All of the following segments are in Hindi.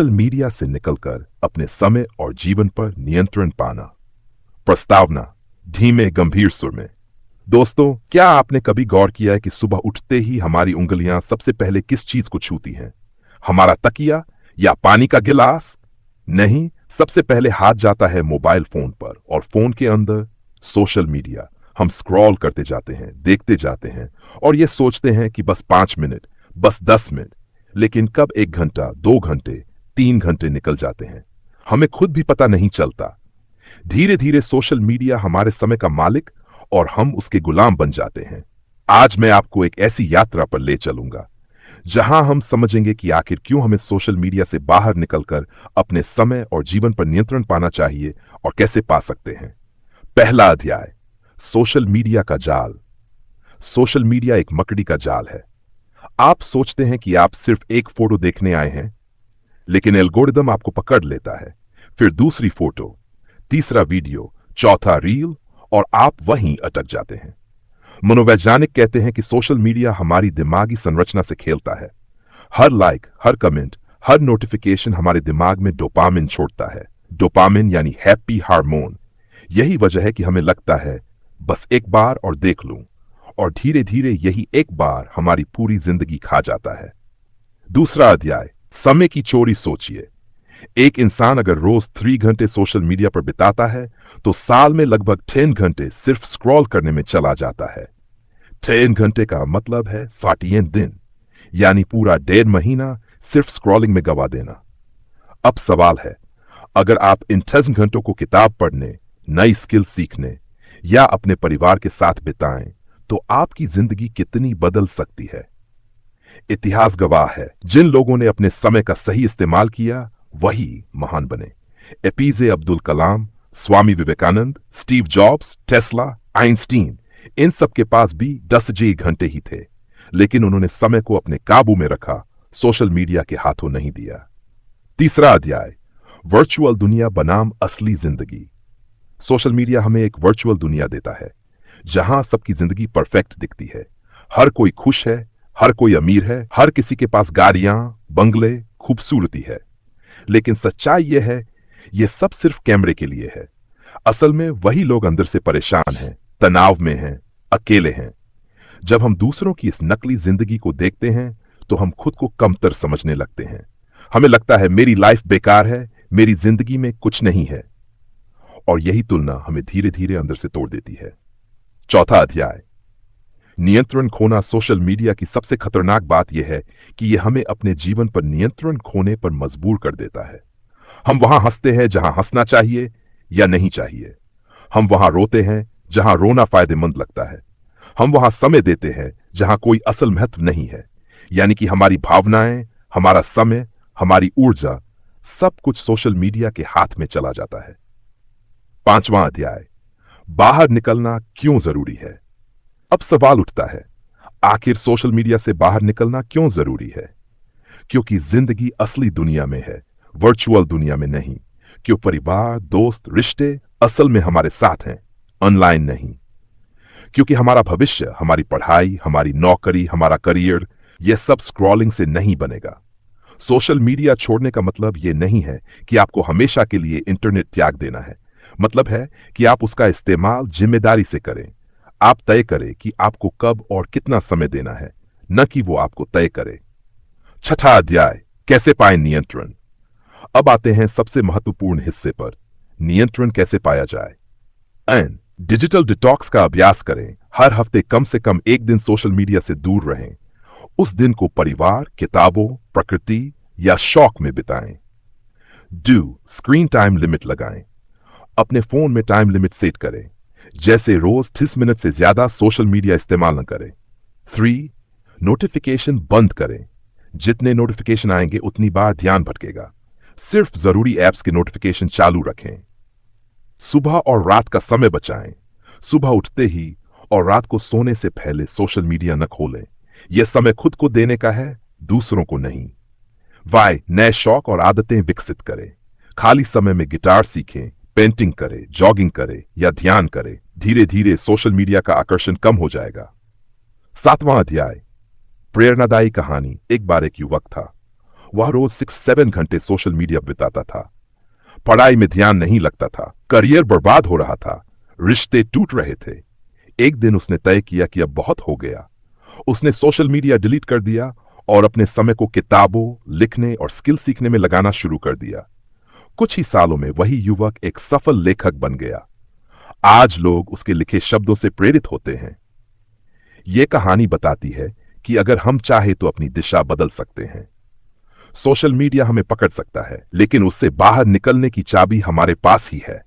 सोशल मीडिया से निकलकर अपने समय और जीवन पर नियंत्रण पाना। प्रस्तावना धीमे गंभीर सुर में। दोस्तों, क्या आपने कभी गौर किया है कि सुबह उठते ही हमारी उंगलियां सबसे पहले किस चीज को छूती हैं? हमारा तकिया या पानी का गिलास? नहीं, सबसे पहले हाथ जाता है मोबाइल फोन पर, और फोन के अंदर सोशल मीडिया। हम स्क्रॉल करते जाते हैं, देखते जाते हैं, और ये सोचते हैं कि बस 5 मिनट, बस 10 मिनट। लेकिन कब 1 घंटा, 2 घंटे, 3 घंटे निकल जाते हैं, हमें खुद भी पता नहीं चलता। धीरे धीरे सोशल मीडिया हमारे समय का मालिक और हम उसके गुलाम बन जाते हैं। आज मैं आपको एक ऐसी यात्रा पर ले चलूंगा जहां हम समझेंगे कि आखिर क्यों हमें सोशल मीडिया से बाहर निकलकर अपने समय और जीवन पर नियंत्रण पाना चाहिए और कैसे पा सकते हैं। पहला अध्याय, सोशल मीडिया का जाल। सोशल मीडिया एक मकड़ी का जाल है। आप सोचते हैं कि आप सिर्फ एक फोटो देखने आए हैं, लेकिन एल्गोरिदम आपको पकड़ लेता है। फिर दूसरी फोटो, तीसरा वीडियो, चौथा रील, और आप वहीं अटक जाते हैं। मनोवैज्ञानिक कहते हैं कि सोशल मीडिया हमारी दिमागी संरचना से खेलता है। हर लाइक, हर कमेंट, हर नोटिफिकेशन हमारे दिमाग में डोपामिन छोड़ता है। डोपामिन यानी हैप्पी हार्मोन। यही वजह है कि हमें लगता है बस एक बार और देख लूं, और धीरे धीरे यही एक बार हमारी पूरी जिंदगी खा जाता है। दूसरा अध्याय, समय की चोरी। सोचिए, एक इंसान अगर रोज 3 घंटे सोशल मीडिया पर बिताता है तो साल में लगभग 10 घंटे सिर्फ स्क्रॉल करने में चला जाता है। 10 घंटे का मतलब है 60 दिन, यानी पूरा 1.5 महीना सिर्फ स्क्रॉलिंग में गवा देना। अब सवाल है, अगर आप इन 10 घंटों को किताब पढ़ने, नई स्किल सीखने या अपने परिवार के साथ बिताएं तो आपकी जिंदगी कितनी बदल सकती है। इतिहास गवाह है, जिन लोगों ने अपने समय का सही इस्तेमाल किया वही महान बने। APJ Abdul Kalam, Swami Vivekananda, Steve Jobs, Tesla, Einstein, इन सब के पास भी 10 घंटे ही थे, लेकिन उन्होंने समय को अपने काबू में रखा, सोशल मीडिया के हाथों नहीं दिया। तीसरा अध्याय, वर्चुअल दुनिया बनाम असली जिंदगी। सोशल मीडिया हमें एक वर्चुअल दुनिया देता है जहां सबकी जिंदगी परफेक्ट दिखती है। हर कोई खुश है, हर कोई अमीर है, हर किसी के पास गाड़ियां, बंगले, खूबसूरती है। लेकिन सच्चाई यह है, यह सब सिर्फ कैमरे के लिए है। असल में वही लोग अंदर से परेशान हैं, तनाव में हैं, अकेले हैं। जब हम दूसरों की इस नकली जिंदगी को देखते हैं तो हम खुद को कमतर समझने लगते हैं। हमें लगता है मेरी लाइफ बेकार है, मेरी जिंदगी में कुछ नहीं है, और यही तुलना हमें धीरे धीरे अंदर से तोड़ देती है। चौथा अध्याय, नियंत्रण खोना। सोशल मीडिया की सबसे खतरनाक बात यह है कि यह हमें अपने जीवन पर नियंत्रण खोने पर मजबूर कर देता है। हम वहां हंसते हैं जहां हंसना चाहिए या नहीं चाहिए। हम वहां रोते हैं जहां रोना फायदेमंद लगता है। हम वहां समय देते हैं जहां कोई असल महत्व नहीं है। यानी कि हमारी भावनाएं, हमारा समय, हमारी ऊर्जा, सब कुछ सोशल मीडिया के हाथ में चला जाता है। पांचवां अध्याय, बाहर निकलना क्यों जरूरी है। अब सवाल उठता है, आखिर सोशल मीडिया से बाहर निकलना क्यों जरूरी है? क्योंकि जिंदगी असली दुनिया में है, वर्चुअल दुनिया में नहीं। क्यों परिवार, दोस्त, रिश्ते असल में हमारे साथ हैं, ऑनलाइन नहीं। क्योंकि हमारा भविष्य, हमारी पढ़ाई, हमारी नौकरी, हमारा करियर, यह सब स्क्रॉलिंग से नहीं बनेगा। सोशल मीडिया छोड़ने का मतलब यह नहीं है कि आपको हमेशा के लिए इंटरनेट त्याग देना है। मतलब है कि आप उसका इस्तेमाल जिम्मेदारी से करें। आप तय करें कि आपको कब और कितना समय देना है, न कि वो आपको तय करे। छठा अध्याय, कैसे पाएं नियंत्रण। अब आते हैं सबसे महत्वपूर्ण हिस्से पर, नियंत्रण कैसे पाया जाए। एन डिजिटल डिटॉक्स का अभ्यास करें। हर हफ्ते कम से कम एक दिन सोशल मीडिया से दूर रहें। उस दिन को परिवार, किताबों, प्रकृति या शौक में बिताएं। डू स्क्रीन टाइम लिमिट लगाएं। अपने फोन में टाइम लिमिट सेट करें, जैसे रोज 30 मिनट से ज्यादा सोशल मीडिया इस्तेमाल न करें। 3 नोटिफिकेशन बंद करें। जितने नोटिफिकेशन आएंगे उतनी बार ध्यान भटकेगा। सिर्फ जरूरी ऐप्स के नोटिफिकेशन चालू रखें। सुबह और रात का समय बचाएं। सुबह उठते ही और रात को सोने से पहले सोशल मीडिया न खोलें। यह समय खुद को देने का है, दूसरों को नहीं। वाई नए शौक और आदतें विकसित करें। खाली समय में गिटार सीखें, पेंटिंग करें, जॉगिंग करें या ध्यान करें। धीरे धीरे सोशल मीडिया का आकर्षण कम हो जाएगा। सातवां अध्याय, प्रेरणादायी कहानी। एक बार एक युवक था। वह रोज 6-7 घंटे सोशल मीडिया बिताता था। पढ़ाई में ध्यान नहीं लगता था, करियर बर्बाद हो रहा था, रिश्ते टूट रहे थे। एक दिन उसने तय किया कि अब बहुत हो गया। उसने सोशल मीडिया डिलीट कर दिया और अपने समय को किताबों, लिखने और स्किल सीखने में लगाना शुरू कर दिया। कुछ ही सालों में वही युवक एक सफल लेखक बन गया। आज लोग उसके लिखे शब्दों से प्रेरित होते हैं। यह कहानी बताती है कि अगर हम चाहे तो अपनी दिशा बदल सकते हैं। सोशल मीडिया हमें पकड़ सकता है, लेकिन उससे बाहर निकलने की चाबी हमारे पास ही है।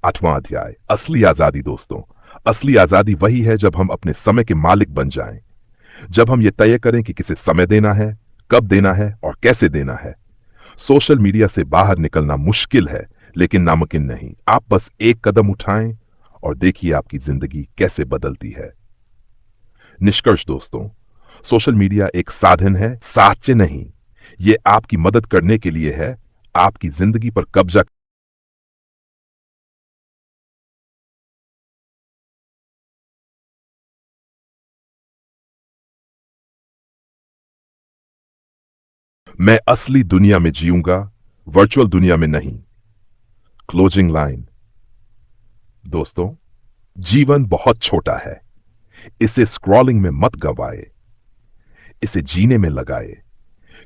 8वां अध्याय, असली आजादी। दोस्तों, असली आजादी वही है जब हम अपने समय के मालिक बन जाएं। जब हम ये तय करें कि किसे समय देना है, कब देना है और कैसे देना है। सोशल मीडिया से बाहर निकलना मुश्किल है, लेकिन नामुमकिन नहीं। आप बस एक कदम उठाएं और देखिए आपकी जिंदगी कैसे बदलती है। निष्कर्ष दोस्तों, सोशल मीडिया एक साधन है, साध्य नहीं। ये आपकी मदद करने के लिए है, आपकी जिंदगी पर कब्जा। मैं असली दुनिया में जीऊंगा, वर्चुअल दुनिया में नहीं। Closing line. दोस्तों, जीवन बहुत छोटा है। इसे स्क्रॉलिंग में मत गवाए, इसे जीने में लगाए।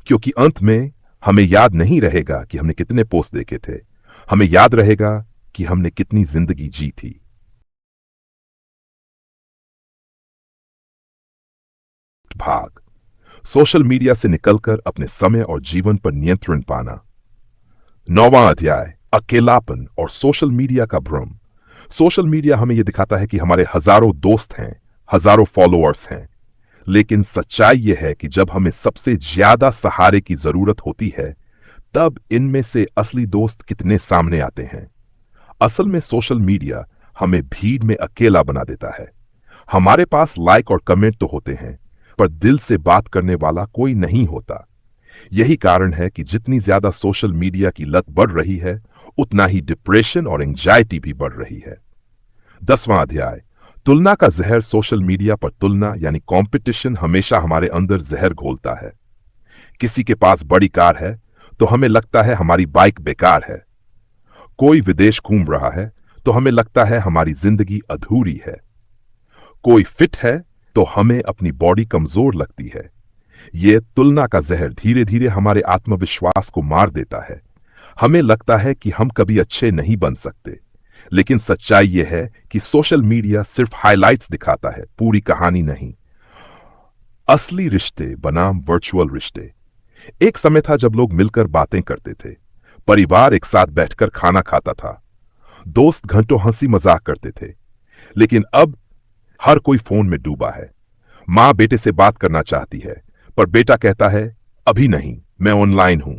क्योंकि अंत में हमें याद नहीं रहेगा कि हमने कितने पोस्ट देखे थे, हमें याद रहेगा कि हमने कितनी जिंदगी जी थी। भाग, सोशल मीडिया से निकलकर अपने समय और जीवन पर नियंत्रण पाना। 9वां अध्याय, अकेलापन और सोशल मीडिया का भ्रम। सोशल मीडिया हमें यह दिखाता है कि हमारे हजारों दोस्त हैं, हजारों फॉलोअर्स हैं, लेकिन सच्चाई यह है कि जब हमें सबसे ज्यादा सहारे की जरूरत होती है, तब इनमें से असली दोस्त कितने सामने आते हैं। असल में सोशल मीडिया हमें भीड़ में अकेला बना देता है। हमारे पास लाइक और कमेंट तो होते हैं, पर दिल से बात करने वाला कोई नहीं होता। यही कारण है कि जितनी ज्यादा सोशल मीडिया की लत बढ़ रही है, उतना ही डिप्रेशन और एंजाइटी भी बढ़ रही है। 10वां अध्याय, तुलना का जहर। सोशल मीडिया पर तुलना यानी कंपटीशन हमेशा हमारे अंदर जहर घोलता है। किसी के पास बड़ी कार है तो हमें लगता है हमारी बाइक बेकार है। कोई विदेश घूम रहा है तो हमें लगता है हमारी जिंदगी अधूरी है। कोई फिट है तो हमें अपनी बॉडी कमजोर लगती है। यह तुलना का जहर धीरे धीरे हमारे आत्मविश्वास को मार देता है। हमें लगता है कि हम कभी अच्छे नहीं बन सकते। लेकिन सच्चाई यह है कि सोशल मीडिया सिर्फ हाइलाइट्स दिखाता है, पूरी कहानी नहीं। असली रिश्ते बनाम वर्चुअल रिश्ते। एक समय था जब लोग मिलकर बातें करते थे, परिवार एक साथ बैठकर खाना खाता था, दोस्त घंटों हंसी मजाक करते थे। लेकिन अब हर कोई फोन में डूबा है। मां बेटे से बात करना चाहती है, पर बेटा कहता है अभी नहीं, मैं ऑनलाइन हूं।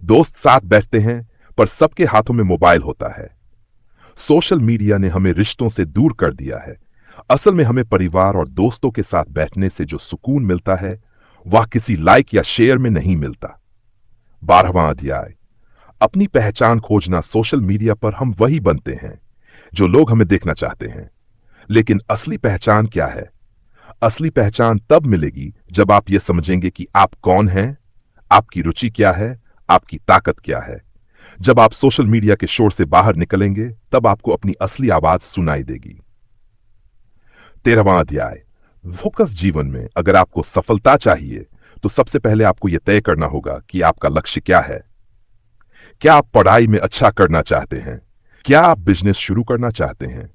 दोस्त साथ बैठते हैं, पर सबके हाथों में मोबाइल होता है। सोशल मीडिया ने हमें रिश्तों से दूर कर दिया है। असल में हमें परिवार और दोस्तों के साथ बैठने से जो सुकून मिलता है, वह किसी लाइक या शेयर में नहीं मिलता। 12वां अध्याय, अपनी पहचान खोजना। सोशल मीडिया पर हम वही बनते हैं जो लोग हमें देखना चाहते हैं, लेकिन असली पहचान क्या है? असली पहचान तब मिलेगी जब आप यह समझेंगे कि आप कौन हैं, आपकी रुचि क्या है, आपकी ताकत क्या है। जब आप सोशल मीडिया के शोर से बाहर निकलेंगे, तब आपको अपनी असली आवाज सुनाई देगी। 13वां अध्याय, फोकस जीवन में। अगर आपको सफलता चाहिए तो सबसे पहले आपको यह तय करना होगा कि आपका लक्ष्य क्या है। क्या आप पढ़ाई में अच्छा करना चाहते हैं? क्या आप बिजनेस शुरू करना चाहते हैं?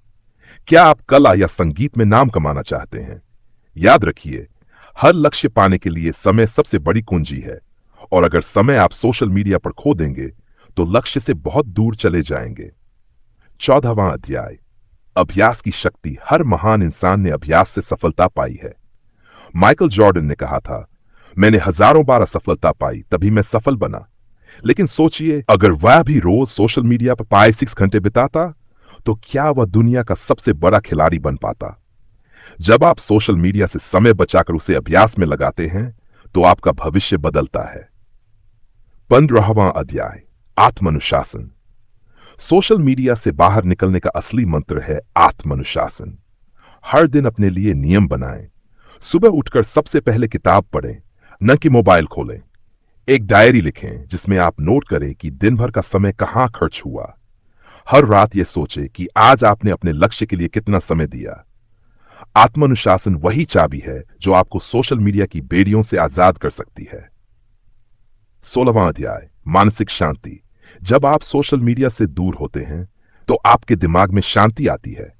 क्या आप कला या संगीत में नाम कमाना चाहते हैं? याद रखिए, हर लक्ष्य पाने के लिए समय सबसे बड़ी कुंजी है, और अगर समय आप सोशल मीडिया पर खो देंगे तो लक्ष्य से बहुत दूर चले जाएंगे। 14वां अध्याय, अभ्यास की शक्ति। हर महान इंसान ने अभ्यास से सफलता पाई है। माइकल जॉर्डन ने कहा था, मैंने हजारों बार असफलता पाई, तभी मैं सफल बना। लेकिन सोचिए, अगर वह भी रोज सोशल मीडिया पर 5-6 घंटे बिताता, तो क्या वह दुनिया का सबसे बड़ा खिलाड़ी बन पाता? जब आप सोशल मीडिया से समय बचाकर उसे अभ्यास में लगाते हैं, तो आपका भविष्य बदलता है। 15वां अध्याय, आत्मानुशासन। सोशल मीडिया से बाहर निकलने का असली मंत्र है आत्मानुशासन। हर दिन अपने लिए नियम बनाएं। सुबह उठकर सबसे पहले किताब पढ़ें, न कि मोबाइल खोलें। एक डायरी लिखें जिसमें आप नोट करें कि दिन भर का समय कहां खर्च हुआ। हर रात यह सोचें कि आज आपने अपने लक्ष्य के लिए कितना समय दिया। आत्मानुशासन वही चाबी है जो आपको सोशल मीडिया की बेड़ियों से आजाद कर सकती है। 16वां अध्याय, मानसिक शांति। जब आप सोशल मीडिया से दूर होते हैं तो आपके दिमाग में शांति आती है।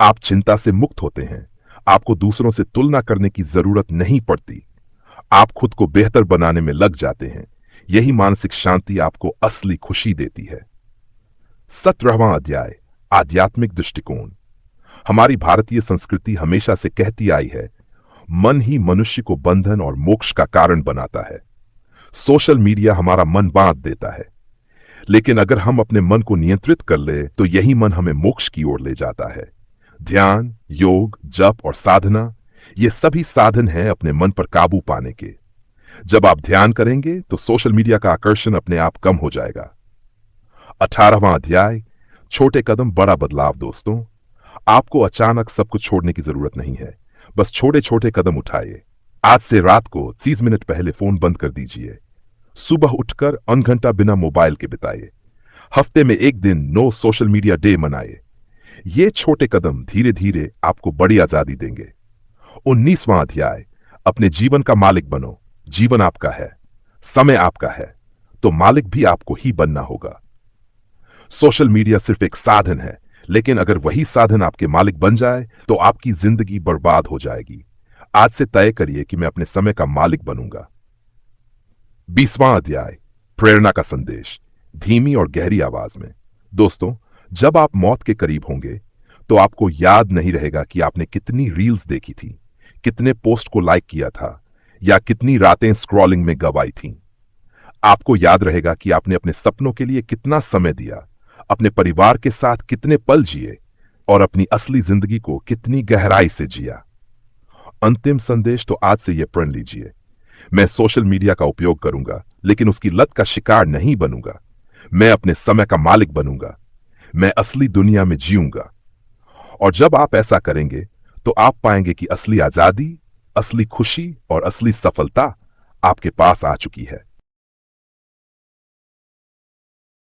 आप चिंता से मुक्त होते हैं। आपको दूसरों से तुलना करने की जरूरत नहीं पड़ती। आप खुद को बेहतर बनाने में लग जाते हैं। यही मानसिक शांति आपको असली खुशी देती है। 17वां अध्याय, आध्यात्मिक दृष्टिकोण। हमारी भारतीय संस्कृति हमेशा से कहती आई है, मन ही मनुष्य को बंधन और मोक्ष का कारण बनाता है। सोशल मीडिया हमारा मन बांध देता है, लेकिन अगर हम अपने मन को नियंत्रित कर ले तो यही मन हमें मोक्ष की ओर ले जाता है। ध्यान, योग, जप और साधना, ये सभी साधन हैं अपने मन पर काबू पाने के। जब आप ध्यान करेंगे तो सोशल मीडिया का आकर्षण अपने आप कम हो जाएगा। 18वां अध्याय, छोटे कदम बड़ा बदलाव। दोस्तों, आपको अचानक सब कुछ छोड़ने की जरूरत नहीं है। बस छोटे छोटे कदम उठाइए। आज से रात को 30 मिनट पहले फोन बंद कर दीजिए। सुबह उठकर आधा घंटा बिना मोबाइल के बिताइए। हफ्ते में एक दिन नो सोशल मीडिया डे मनाइए। ये छोटे कदम धीरे धीरे आपको बड़ी आजादी देंगे। 19वां अध्याय, अपने जीवन का मालिक बनो। जीवन आपका है, समय आपका है, तो मालिक भी आपको ही बनना होगा। सोशल मीडिया सिर्फ एक साधन है, लेकिन अगर वही साधन आपके मालिक बन जाए तो आपकी जिंदगी बर्बाद हो जाएगी। आज से तय करिए कि मैं अपने समय का मालिक बनूंगा। 20वां अध्याय, प्रेरणा का संदेश, धीमी और गहरी आवाज में। दोस्तों, जब आप मौत के करीब होंगे तो आपको याद नहीं रहेगा कि आपने कितनी रील्स देखी थी, कितने पोस्ट को लाइक किया था या कितनी रातें स्क्रॉलिंग में गवाई थीं। आपको याद रहेगा कि आपने अपने सपनों के लिए कितना समय दिया, अपने परिवार के साथ कितने पल जिए और अपनी असली जिंदगी को कितनी गहराई से जिया। अंतिम संदेश तो आज से यह प्रण लीजिए, मैं सोशल मीडिया का उपयोग करूंगा लेकिन उसकी लत का शिकार नहीं बनूंगा। मैं अपने समय का मालिक बनूंगा। मैं असली दुनिया में जीऊंगा। और जब आप ऐसा करेंगे तो आप पाएंगे कि असली आजादी, असली खुशी और असली सफलता आपके पास आ चुकी है।